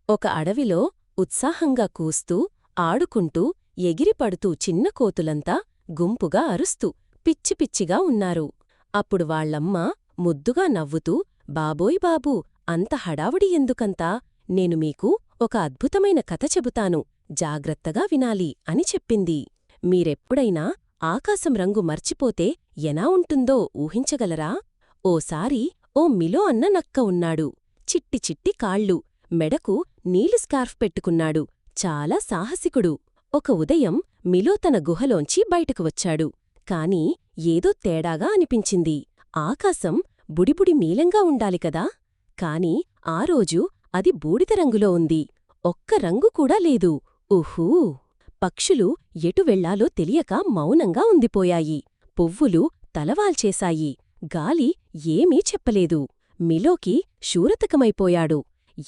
ఒక అడవిలో ఉత్సాహంగా కూస్తూ ఆడుకుంటూ ఎగిరిపడుతూ చిన్న కోతులంతా గుంపుగా అరుస్తూ పిచ్చిపిచ్చిగా ఉన్నారు. అప్పుడు వాళ్ళమ్మ ముద్దుగా నవ్వుతూ, బాబోయ్ బాబూ, అంత హడావుడి ఎందుకంతా? నేను మీకు ఒక అద్భుతమైన కథ చెబుతాను, జాగ్రత్తగా వినాలి అని చెప్పింది. మీరెప్పుడైనా ఆకాశం రంగు మర్చిపోతే ఎలా ఉంటుందో ఊహించగలరా? ఓసారి ఓ మిలో అన్న నక్క ఉన్నాడు. చిట్టి చిట్టి కాళ్ళు, మెడకు నీలి స్కార్ఫ్ పెట్టుకున్నాడు. చాలా సాహసికుడు. ఒక ఉదయం మిలో తన గుహలోంచి బయటకు వచ్చాడు. కాని ఏదో తేడాగా అనిపించింది. ఆకాశం బుడిబుడి నీలంగా ఉండాలి కదా, కాని ఆ రోజు అది బూడిద రంగులో ఉంది. ఒక్క రంగు కూడా లేదు. ఊహూ! పక్షులు ఎటు వెళ్లాలో తెలియక మౌనంగా ఉండిపోయాయి. పువ్వులు తలవాల్చేశాయి. గాలి ఏమీ చెప్పలేదు. మిలోకి శూరతకమైపోయాడు.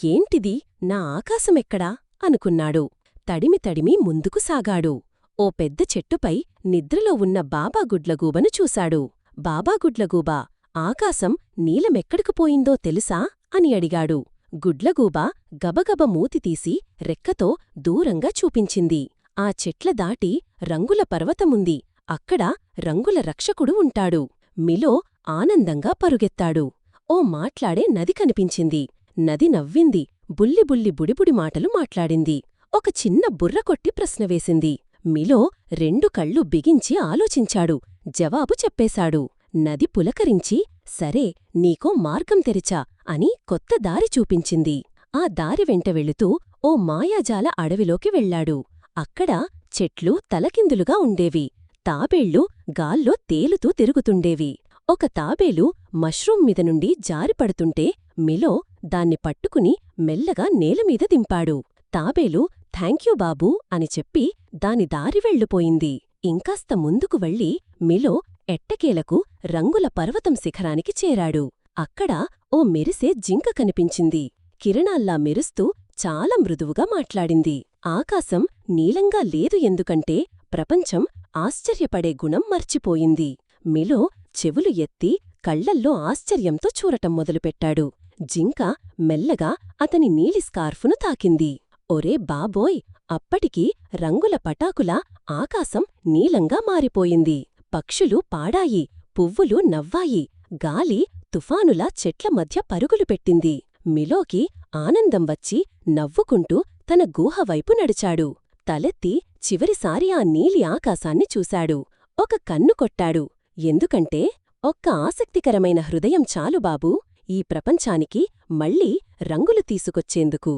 ఏంటిది, నా ఆకాశమెక్కడా అనుకున్నాడు. తడిమి తడిమి ముందుకు సాగాడు. ఓ పెద్ద చెట్టుపై నిద్రలో ఉన్న బాబాగుడ్లగూబను చూశాడు. బాబాగుడ్లగూబా, ఆకాశం నీలమెక్కడికి పోయిందో తెలుసా అని అడిగాడు. గుడ్లగూబ గబగబ మూతితీసి రెక్కతో దూరంగా చూపించింది. ఆ చెట్ల దాటి రంగుల పర్వతముంది. అక్కడ రంగుల రక్షకుడు ఉంటాడు. మిలో ఆనందంగా పరుగెత్తాడు. ఓ మాట్లాడే నది కనిపించింది. నది నవ్వింది. బుల్లిబుల్లి బుడిబుడి మాటలు మాట్లాడింది. ఒక చిన్న బుర్రకొట్టి ప్రశ్నవేసింది. మిలో రెండు కళ్ళు బిగించి ఆలోచించాడు. జవాబు చెప్పేశాడు. నది పులకరించి, సరే, నీకో మార్గం తెరిచా అని కొత్త దారి చూపించింది. ఆ దారి వెంట వెళుతూ ఓ మాయాజాల అడవిలోకి వెళ్లాడు. అక్కడ చెట్లు తలకిందులుగా ఉండేవి. తాబేళ్లు గాల్లో తేలుతూ తిరుగుతుండేవి. ఒక తాబేలు మష్రూం మీద నుండి జారిపడుతుంటే మిలో దాన్ని పట్టుకుని మెల్లగా నేలమీద దింపాడు. తాబేలు థాంక్యూ బాబూ అని చెప్పి దాని దారి వెళ్ళిపోయింది. ఇంకాస్త ముందుకు వెళ్ళి మిలో ఎట్టకేలకు రంగుల పర్వతం శిఖరానికి చేరాడు. అక్కడ ఓ మెరిసే జింక కనిపించింది. కిరణాల్లా మెరుస్తూ చాలా మృదువుగా మాట్లాడింది. ఆకాశం నీలంగా లేదు ఎందుకంటే ప్రపంచం ఆశ్చర్యపడే గుణం మర్చిపోయింది. మిలో చెవులు ఎత్తి కళ్లల్లో ఆశ్చర్యంతో చూడటం మొదలుపెట్టాడు. జింక మెల్లగా అతని నీలి స్కార్ఫును తాకింది. ఒరే బాబోయ్! అప్పటికి రంగుల పటాకులా ఆకాశం నీలంగా మారిపోయింది. పక్షులు పాడాయి, పువ్వులు నవ్వాయి, గాలి తుఫానులా చెట్ల మధ్య పరుగులు పెట్టింది. మిలోకి ఆనందం వచ్చి నవ్వుకుంటూ తన గుహవైపు నడిచాడు. తలెత్తి చివరిసారి ఆ నీలి ఆకాశాన్ని చూశాడు. ఒక కన్ను కొట్టాడు. ఎందుకంటే ఒక్క ఆసక్తికరమైన హృదయం చాలు బాబూ, ఈ ప్రపంచానికి మళ్ళీ రంగులు తీసుకొచ్చేందుకు.